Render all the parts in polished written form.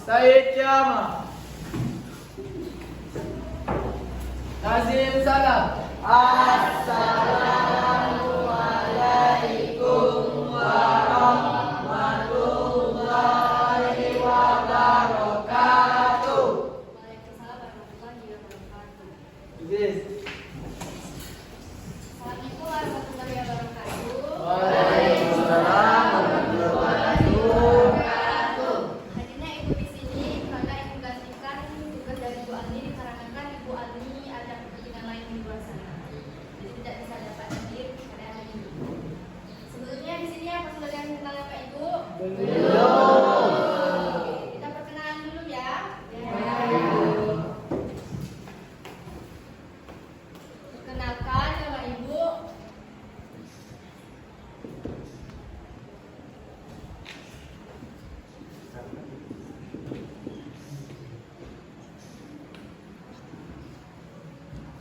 Said Syama. Nazim Salam. Assalamualaikum warahmatullahi wabarakatuh. Waalaikumsalam warahmatullahi wabarakatuh. Yes. Assalamualaikum warahmatullahi wabarakatuh. Waalaikumsalam warahmatullahi wabarakatuh. Hadirnya Ibu di sini karena Ibu gantikan tugas dari Ibu Alni dikarenakan Ibu Alni ada kepentingan lain di luar sana. Jadi tidak bisa dapat hadir pada hari ini. Sebelumnya di sini apa sudah yang kenal Pak Ibu? Belum. Oke, kita perkenalan dulu ya. Perkenalkan nama Ibu.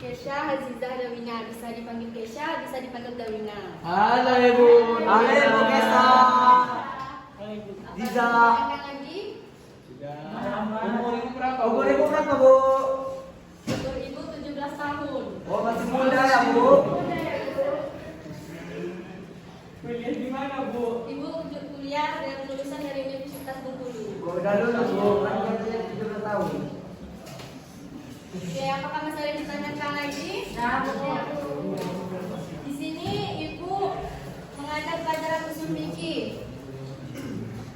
Kesha Hazizah Dawina, bisa dipanggil Kesha, bisa dipanggil Dawina. Halo Ibu. Halo Ibu Kesha. Apa Ziza. ditanyakan lagi? Umur Ibu berapa? Umur Ibu berapa, Bu? Umur Ibu 17 tahun. Oh, masih muda ya, Bu? Kuliah di mana, Bu? Ibu kuliah dan lulusan dari Universitas Bengkulu. Oh, udah lulus, Bu. Kan katanya 17 tahun. Oke, apakah masih ada yang ditanyakan lagi? Di sini Ibu mengajar pelajaran usul fikih.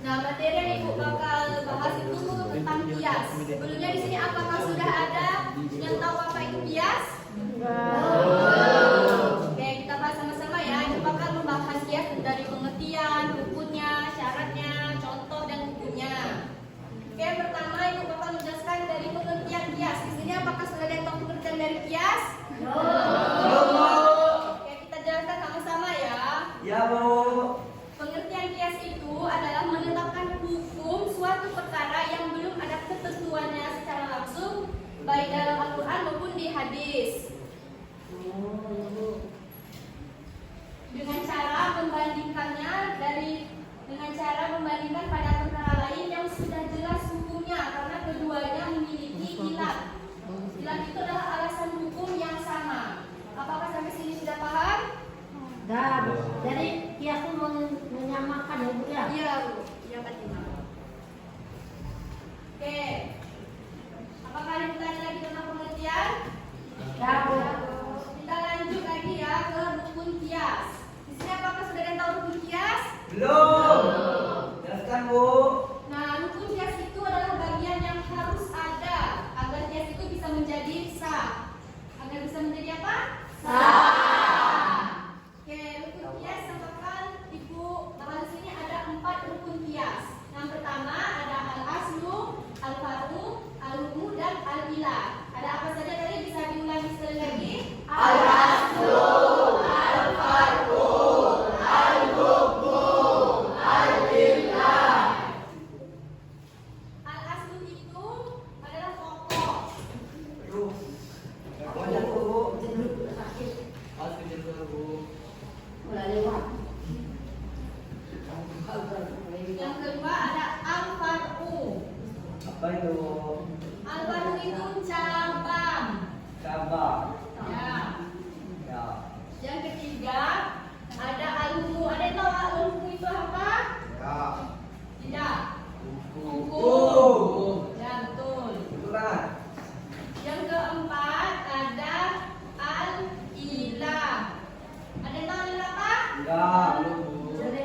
Nah, materi yang Ibu bakal bahas itu tentang kias. Sebelumnya di sini apakah sudah ada yang tahu apa itu kias? Oke, kita bahas sama-sama ya. Ibu bakal membahas kias dari pengertian, rukunnya, syaratnya, contoh dan bukunya. Oke, pertama Ibu bakal menjelaskan dari pengertian kias. Di sini apakah sudah ada yang tahu pengertian dari kias? Belum, Bu. Oke, kita jelaskan sama-sama ya. Ya, Bu. Pengertian kias itu adalah menetapkan hukum suatu perkara yang belum ada ketentuannya secara langsung, baik dalam Al-Quran maupun di hadis. Dengan cara membandingkan pada perkara lain yang sudah jelas hukumnya, karena keduanya memiliki khilaf. Khilaf itu adalah alasan hukum yang sama. Apakah sampai sini sudah paham? Dan jadi kias itu menyamakan ya, Bu ya? Iya, Bu. Iya, Fatimah. Oke. Apakah ada pertanyaan lagi tentang pengertian? Ya, Bu. Kita lanjut lagi ya ke rukun kias. Di sini apakah sudah ada yang tahu rukun kias? Belum. Jelaskan, Bu. Nah, rukun kias itu adalah bagian yang harus ada agar kias itu bisa menjadi sah. Agar bisa menjadi apa? Sah. Oke, rukun kias contohkan Ibu bahwa di sini ada 4 rukun kias. Yang pertama ada al-aslu, al-far'u, al-hukmu dan al-ilah. Ada apa saja tadi, bisa diulangi sekali lagi? Al-aslu, al-far'u, al-hukmu, al-ilah. Al-aslu itu adalah pokok. Aduh. Apanya, Bu? Harus kecil dulu, Bu. Udah lewat. Yang kedua ada al-far'u. Apa itu? Al-far'u itu cabang. Cabang. Ya. Ya. Yang ketiga ada al-hukmu. Ada yang tahu al-hukmu itu apa? Ya. Tidak. Hukum. Hukum. Ya, betul. Itulah. Yang keempat ada al-ilah. Ada yang tahu al-ilah apa? Enggak, belum, Bu. Jadi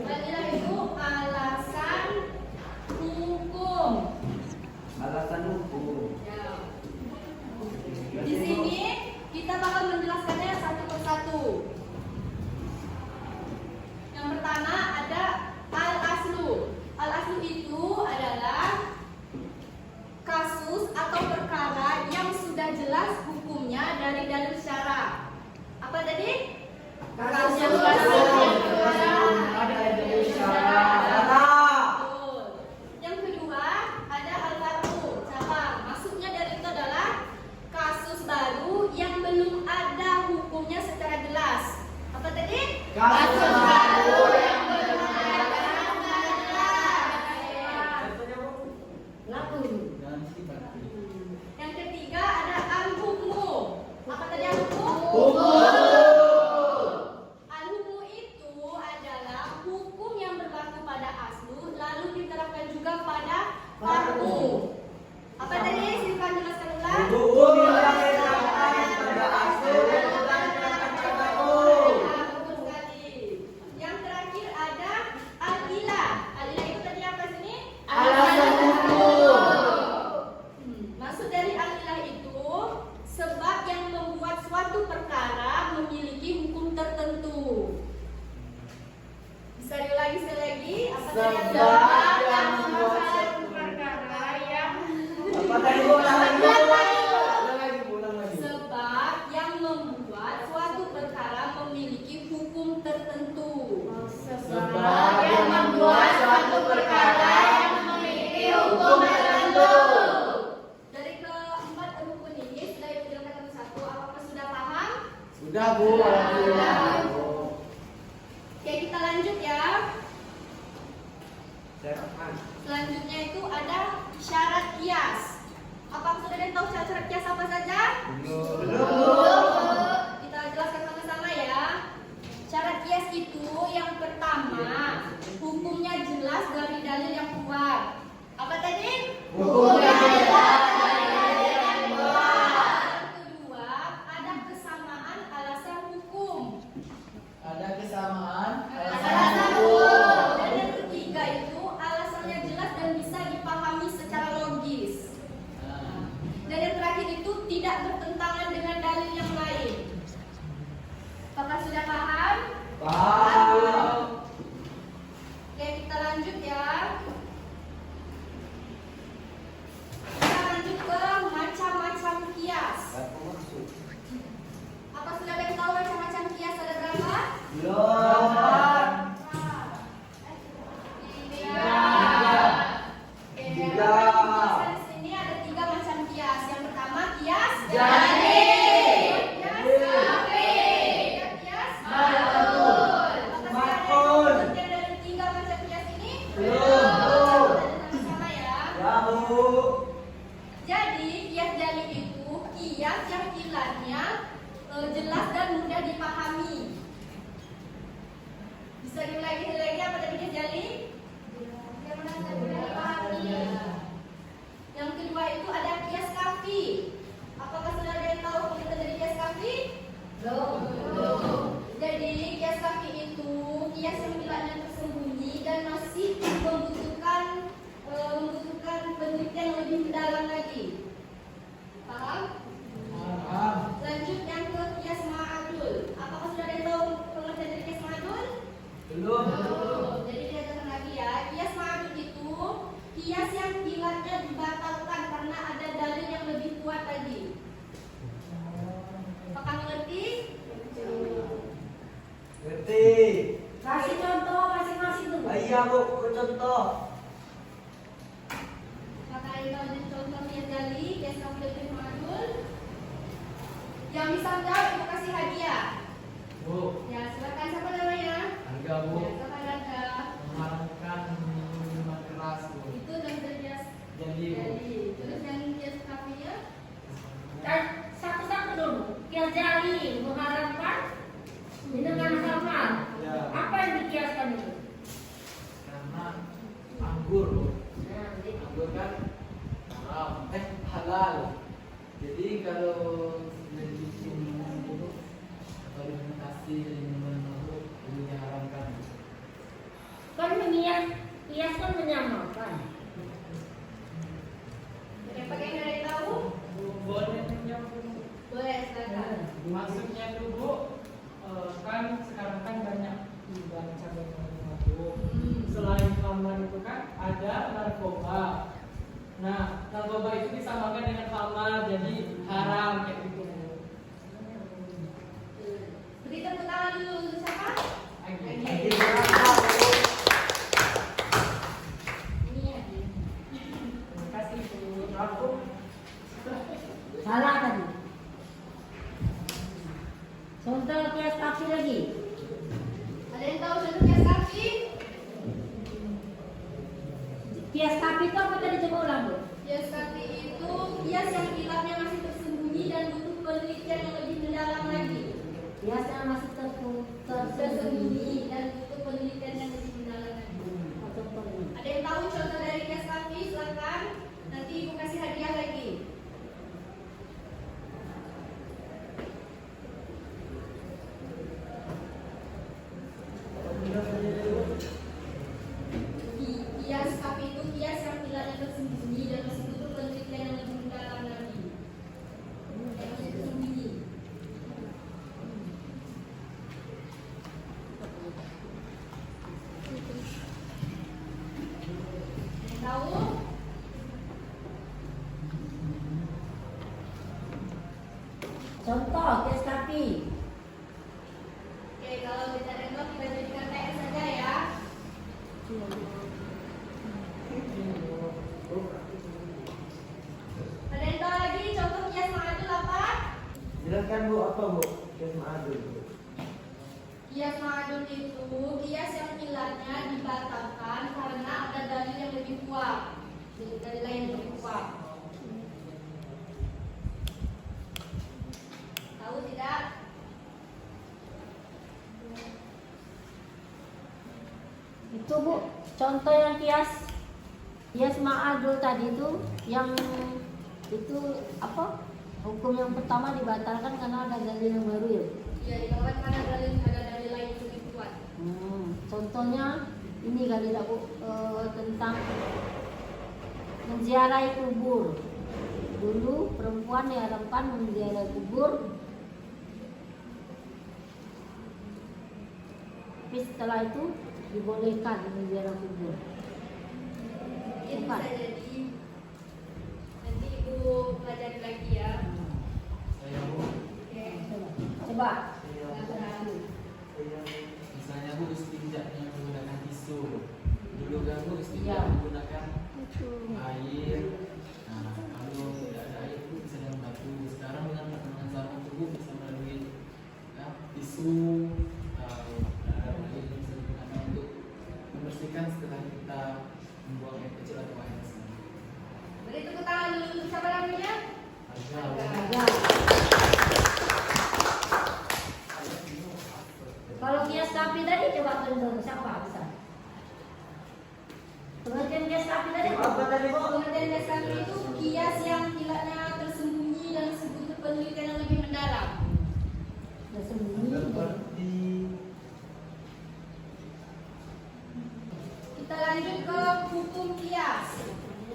Al-ilah itu alasan hukum. Alasan hukum. Ya. Di sini kita bakal menjelaskan Sebab yang membuat suatu perkara yang Apa tadi Bu? Ulang lagi Bu. Ulang lagi Bu, ulang lagi. sebab yang membuat suatu perkara memiliki hukum tertentu. Sebab yang membuat suatu perkara yang memiliki hukum tertentu. Dari keempat rukun ini sudah ibu jelaskan satu-satu. Apakah sudah paham? Sudah Bu, alhamdulillah. Oke, kita lanjut ya. Serapan. Selanjutnya itu ada syarat kias. Apakah sudah ada yang tahu syarat-syarat kias apa saja? Belum. Kita jelaskan sama-sama ya. Syarat kias itu yang pertama, hukumnya jelas dari dalil yang kuat. Apa tadi? Hukumnya jelas dari dalil yang kuat. Yang kedua, ada kesamaan alasan hukum. Ada kesamaan. Alasan hukum. Dan yang ketiga itu alasannya jelas dan bisa dipahami secara logis. Nah, Dan yang terakhir itu tidak bertentangan dengan dalil yang lain. Apakah sudah paham? Paham. Oke, kita lanjut ya. Kita lanjut ke macam-macam kias. Aku masuk. Apa sudah ada yang tahu macam-macam kias ada berapa? Belum. Tiga. Oke, Tiga. di sini ada 3 macam kias. Yang pertama kias Jadi. kias kafe, kias Makul. Apakah sudah ada yang pengertian dari 3 macam kias ini? Belum. Sama-sama ya. Ya Bu. Jadi kias dalil itu kias yang ilatnya jelas dan mudah dipahami. Bisa diulangi lagi apa tadi kias dalil? Yang mudah dipahami. Yang kedua itu ada kias kafi. Apakah sudah ada yang tahu pengertian dari kias kafi? Belum. Jadi kias kafi itu kias yang ilatnya tersembunyi dan masih membutuhkan penelitian yang lebih mendalam lagi. Paham? paham. Lanjut yang ke kias ma'adul. Apakah sudah ada yang tahu pengertian dari kias ma'adul? Belum. Jadi diajarkan lagi ya. Kias ma'adul itu kias yang ilatnya dibatalkan karena ada dalil yang lebih kuat tadi. Apakah mengerti? Ngerti. Kasih contoh masing-masing dulu. Iya Bu, aku contoh. Maka ini kalau contoh kias dalil, kias ma'adul dan ma'adul. Yang bisa menjawab ibu kasih hadiah. Bu, Ya, silakan siapa namanya? harga Bu. Ya, siapa ada? Memakan minuman keras Bu. Itu dan kias Jadi Bu. dalil. Terus yang kias kafinya? Dan satu-satu dulu. Kias jari mengharapkan dengan khamar. Ya. Apa yang dikiaskan itu? Karena anggur Bu. Nah, gitu. Anggur kan haram, halal. Jadi kalau sudah bikin itu fermentasi minuman mabuk itu diharamkan. Kan kias kan menyamakan. Yang pakai yang ada yang tahu? Boleh menyambung. Boleh, silakan. Maksudnya tuh Bu, kan sekarang kan banyak dibaca mabuk. Selain khamar itu kan ada narkoba. Nah, narkoba itu disamakan dengan khamar, jadi haram kayak gitu. Beri tepuk tangan dulu untuk siapa? Agi. Agi. Ini ya. Terima kasih Bu. Aku Salah tadi. Contoh kias kaki lagi. Ada yang tahu contoh kias kaki? Kias kaki itu apa tadi, coba ulang Bu? Kias kaki itu kias yang ilatnya masih tersembunyi dan butuh penelitian yang lebih mendalam lagi. Kias yang masih Tersembunyi dan butuh penelitian yang lebih mendalam lagi. Ada yang tahu contoh dari kias kaki? Silakan. Nanti ibu kasih hadiah lagi. Kias kapi itu kias yang ilatnya tersembunyi dan masih butuh penelitian yang lebih mendalam lagi. Yang masih tersembunyi. tahu? Contoh kias sapi. Oke, kalau tidak ada blok kita jadikan PS saja ya. Ada yang tahu lagi contoh kias ma'adul apa? Jelaskan Bu, apa Bu? Kias ma'adul. Kias ma'adul itu kias yang nilainya dibatalkan karena ada dalil yang lebih kuat. Jadi dalil lain yang lebih kuat. Tahu tidak? Itu Bu, contoh yang kias ma'adul tadi itu yang itu apa? Hukum yang pertama dibatalkan karena ada dalil yang baru ya. Iya, dikarenakan karena ada dalil lain yang lebih kuat. Contohnya ini kali lah Bu, tentang menziarahi kubur. Dulu perempuan diharamkan menziarahi kubur, tapi setelah itu dibolehkan menziarahi kubur. Itu Bukan. bisa jadi nanti Ibu pelajari lagi ya. Saya Bu, Oke. Coba. misalnya Bu istinjaknya menggunakan tisu. Dulu kan Bu istinja Iya. menggunakan air. Nah, kalau tidak ada air Bu bisa dengan batu. Sekarang dengan perkembangan zaman itu Bu bisa melalui tisu. Ada air yang bisa digunakan untuk membersihkan setelah kita membuang air kecil atau air besar. Beri tepuk tangan dulu untuk siapa namanya? Ada. Kalau kias sapi tadi coba contoh siapa bisa? Pengertian kias sapi tadi Apa tadi Bu? Pengertian kias kami itu kias yang kilatnya tersembunyi dan butuh penelitian yang lebih mendalam. Sembunyi. Seperti Kita lanjut ke hukum kias.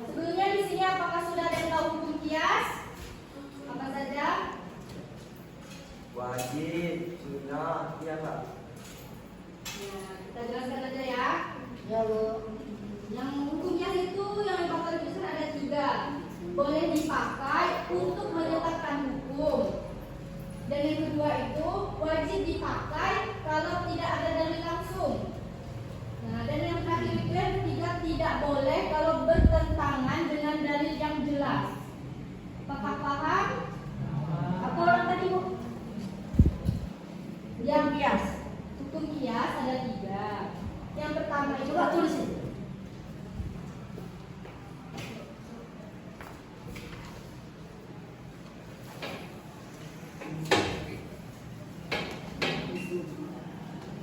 Sebelumnya di sini apakah sudah ada yang tahu hukum kias? Apa saja? wajib, sunnah, iya Pak. Ya, kita jelaskan aja ya. Ya Bu. Yang hukum kias itu yang paling besar ada 3. Boleh dipakai untuk menetapkan hukum. Dan yang kedua itu wajib dipakai kalau tidak ada dalil langsung. Nah, dan yang terakhir itu yang ketiga tidak boleh kalau bertentangan dengan dalil yang jelas. Apakah paham? Apa orang tadi Bu? Yang kias. Hukum kias ada 3. Yang pertama itu Coba tulis itu.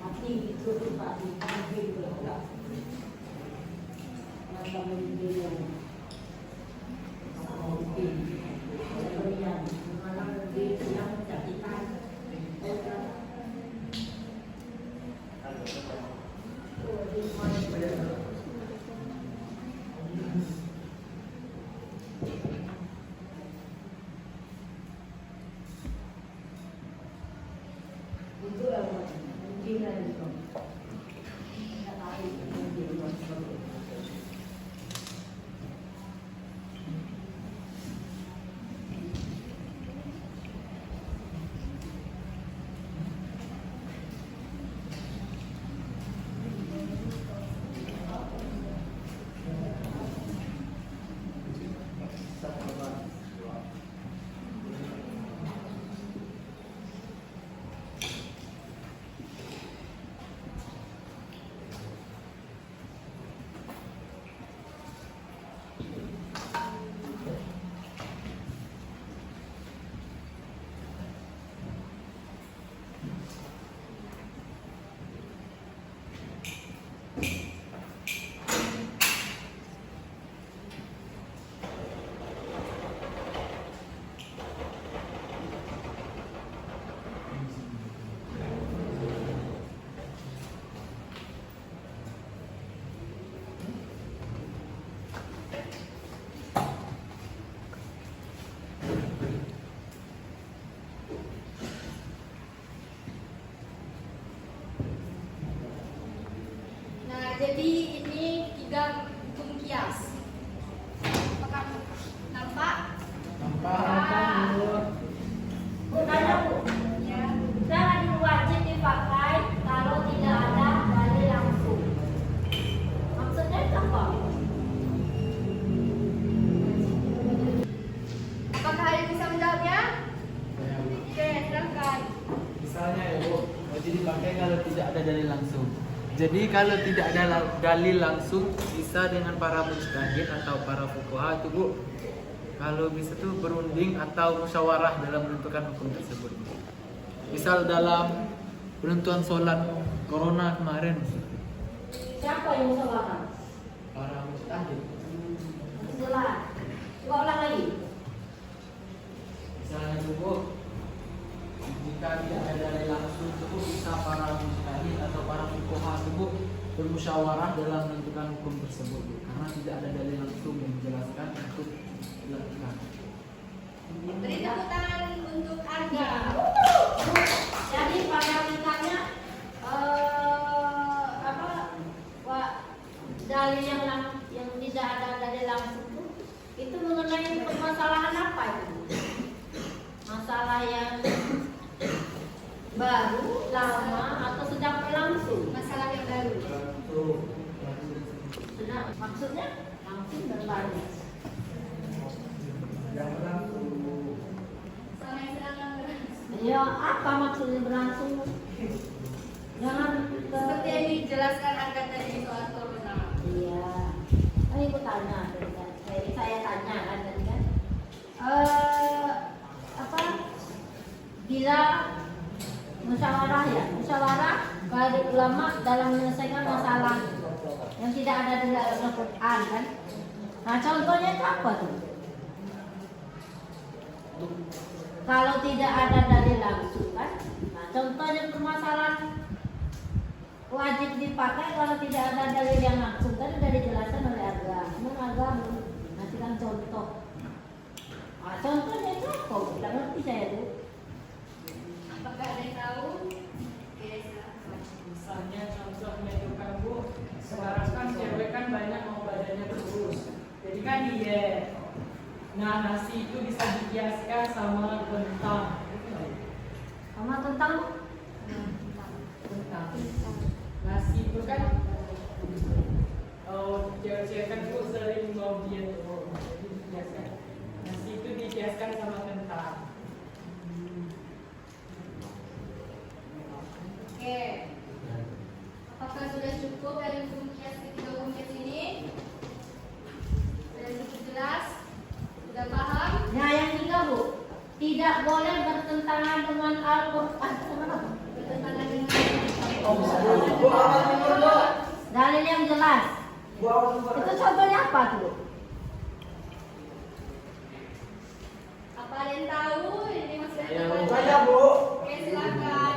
Mati itu Pak di pinggir berapa? Masa menjadi yang sama mungkin. Berian, malam lebih yang menjadikan. Itu yang mungkin itu. Tidak tahu mungkin seperti Nah, jadi ini 3 hukum kias. dalil langsung. Jadi kalau tidak ada dalil langsung, bisa dengan para mujtahid atau para fuqaha itu Bu, kalau bisa tuh berunding atau musyawarah dalam menentukan hukum tersebut. Misal dalam penentuan sholat corona kemarin, Siapa yang musyawarah? para mujtahid. Jelas. Coba ulang lagi. Misalnya itu Bu, jika tidak ada dalil langsung itu Bu, bisa para mujtahid atau para fuqaha itu Bu bermusyawarah dalam menentukan hukum tersebut Bu, karena tidak ada dalil langsung yang menjelaskan untuk dilakukan. Beri tepuk tangan untuk Anda. Jadi pada tingkatnya dalil yang tidak ada dalil langsung itu mengenai permasalahan apa itu? Masalah yang baru, lama, atau sedang berlangsung? Masalah yang baru. Nah, maksudnya langsung dan baru. Masalah yang sedang berlangsung. Ya, apa maksudnya berlangsung? Jangan Seperti yang dijelaskan Anda tadi soal corona. Iya. Ini aku tanya tadi kan. Saya tanya kan tadi kan. Apa? Bila musyawarah ya, musyawarah para ulama dalam menyelesaikan masalah yang tidak ada di dalam Al-Quran kan. Nah contohnya itu apa tuh? Kalau tidak ada dalil langsung kan. Nah contohnya permasalahan wajib dipakai kalau tidak ada dalil yang langsung kan sudah dijelaskan oleh agama. Ngasihkan contoh. Nah, contohnya itu apa? Tidak ngerti saya tuh. Apakah ada yang tahu? Oke, Misalnya contohnya itu kan Bu, sekarang kan cewek kan banyak mau badannya kurus, jadi kan diet. Nah nasi itu bisa dikiaskan sama kentang. Sama tentang Kentang. Nasi itu kan, cewek-cewek kan tuh sering mau diet tuh, jadi dikiaskan. Nasi itu dikiaskan sama kentang. Oke. Apakah sudah cukup dari hukum kias ketiga hukum kias ini? Sudah cukup jelas? Sudah paham? Nah yang tiga Bu, tidak boleh bertentangan dengan Al-Quran. Bertentangan dengan Bu, apa sumber Bu? Dalil yang jelas. Bu, apa sumber? Itu contohnya apa tuh? apa ada yang tahu? Ini masih ada yang tahu? Saya Bu. Oke, silakan.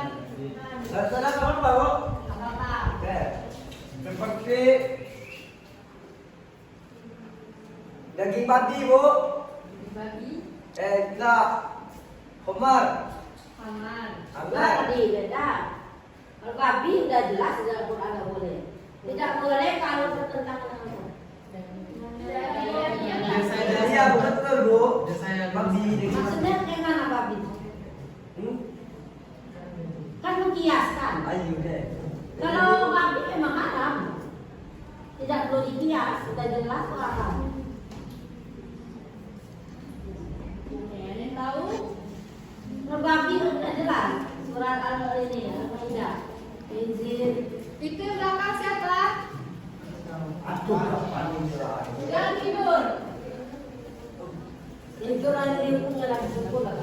Sana kapan Pak Bu? Apa-apa. Oke. Seperti daging babi Bu. Babi, Enggak. Homar. aman. Anggar. Tadi beda. Kalau babi udah jelas di dalam Quran nggak boleh. Tidak boleh kalau bertentangan dengan Iya betul Bu. Saya Babi daging babi. maksudnya kayak mana babi? Kan mengkiaskan. Ayo deh. Kalau babi memang haram. Tidak perlu dikias, sudah jelas kok haram. Oke, ada yang tahu? Kalau babi sudah jelas. Surat Al-Maidah, Al-Maidah. Izin. Itu yang belakang siapa? Aduh, paling cerah. Jangan tidur. Itu lagi hukumnya lagi syukur lah.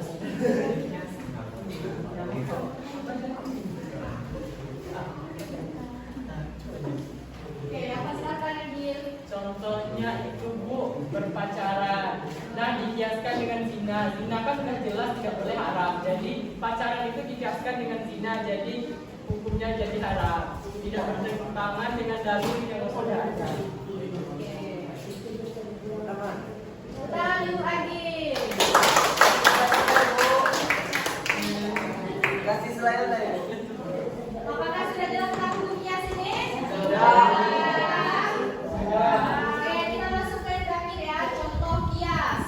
Oke, apa silakan Adil? Contohnya itu Bu, berpacaran. Nah dikiaskan dengan zina. Zina kan sudah jelas tidak boleh haram. Jadi pacaran itu dikiaskan dengan zina. Jadi hukumnya jadi haram. Tidak bertentangan dengan dalil yang sudah ada. Tangan Ibu Adil. Kasih selain deh. Apakah sudah jelas tentang hukum kias ini? Sudah. Oke, kita masuk ke yang terakhir ya, contoh kias.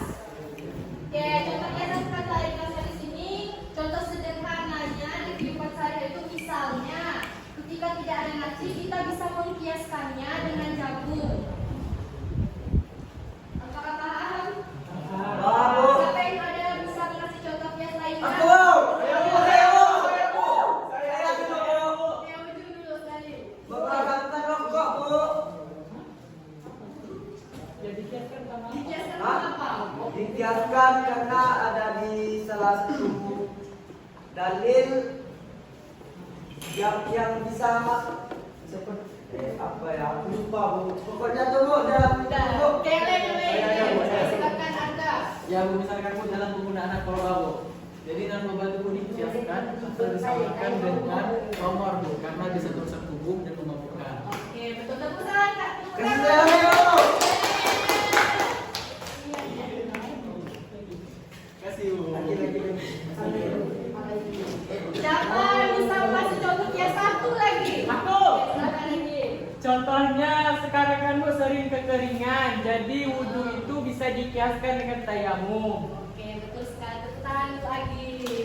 Oke, contoh kias yang kita jelaskan di sini, contoh sederhananya di kehidupan sehari itu misalnya, ketika tidak ada nasi, kita bisa mengkiaskannya dengan jagung. Boleh dikiaskan sama apa? Dikiaskan Hah? sama apa? Dikiaskan karena ada di salah satu dalil yang bisa seperti apa ya? Aku lupa bu. Pokoknya tuh bu dalam bu. Silakan Anda. Ya bu, misalkan bu dalam penggunaan narkoba bu. Jadi narkoba itu bu dikiaskan atau disamakan dengan nomor bu, karena bisa merusak tubuh dan memabukkan. Oke, betul tepuk tangan Kak. Tepuk Kasih tangan. saya bu. Kasih bu. Lagi. Siapa yang bisa kasih contoh kias satu lagi? Aku. Silakan lagi. Contohnya sekarang kan bu sering kekeringan, jadi wudhu itu bisa dikiaskan dengan tayamum. Oke, betul sekali. Tepuk tangan untuk Agi.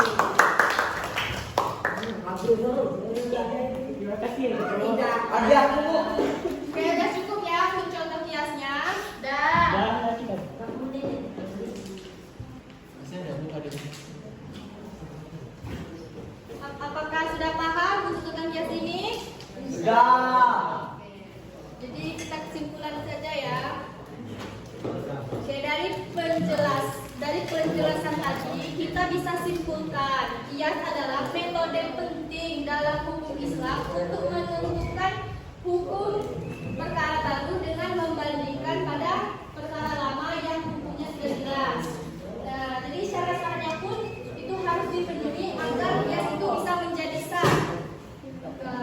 Terima kasih. Ada aku bu. Oke, udah cukup ya untuk contoh kiasnya. Dah. Masih ada bu, ada bu. Apakah sudah paham untuk tentang kias ini? Sudah. Oke. Jadi kita kesimpulan saja ya. Oke, dari penjelasan tadi kita bisa simpulkan kias adalah metode penting dalam hukum Islam untuk menentukan hukum perkara baru dengan membandingkan pada perkara lama yang hukumnya sudah jelas. Nah, jadi syarat-syaratnya pun itu harus dipenuhi agar kias itu bisa menjadi sah.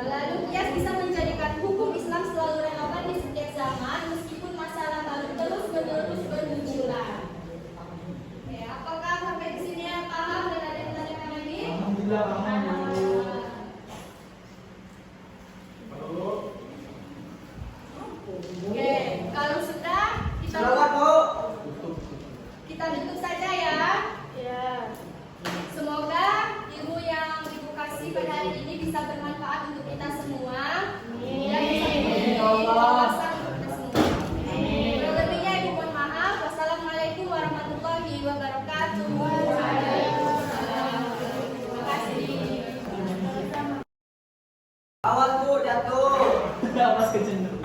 Lalu kias bisa menjadikan hukum Islam selalu relevan di setiap zaman meskipun masalah baru terus-menerus bermunculan. Oke, apakah sampai di sini yang paham dan ada yang ditanyakan lagi? Alhamdulillah paham bu. Oke, kalau sudah Silakan bu. kita tutup saja ya. Ya. Semoga ilmu yang Ibu kasih pada hari ini bisa bermanfaat untuk kita semua. Dan bisa menjadi wawasan untuk kita semua. Kalau lebihnya Ibu mohon maaf. Wassalamualaikum warahmatullahi wabarakatuh. Waalaikumsalam. Terima kasih. Awas bu jatuh. Awas kecenderung.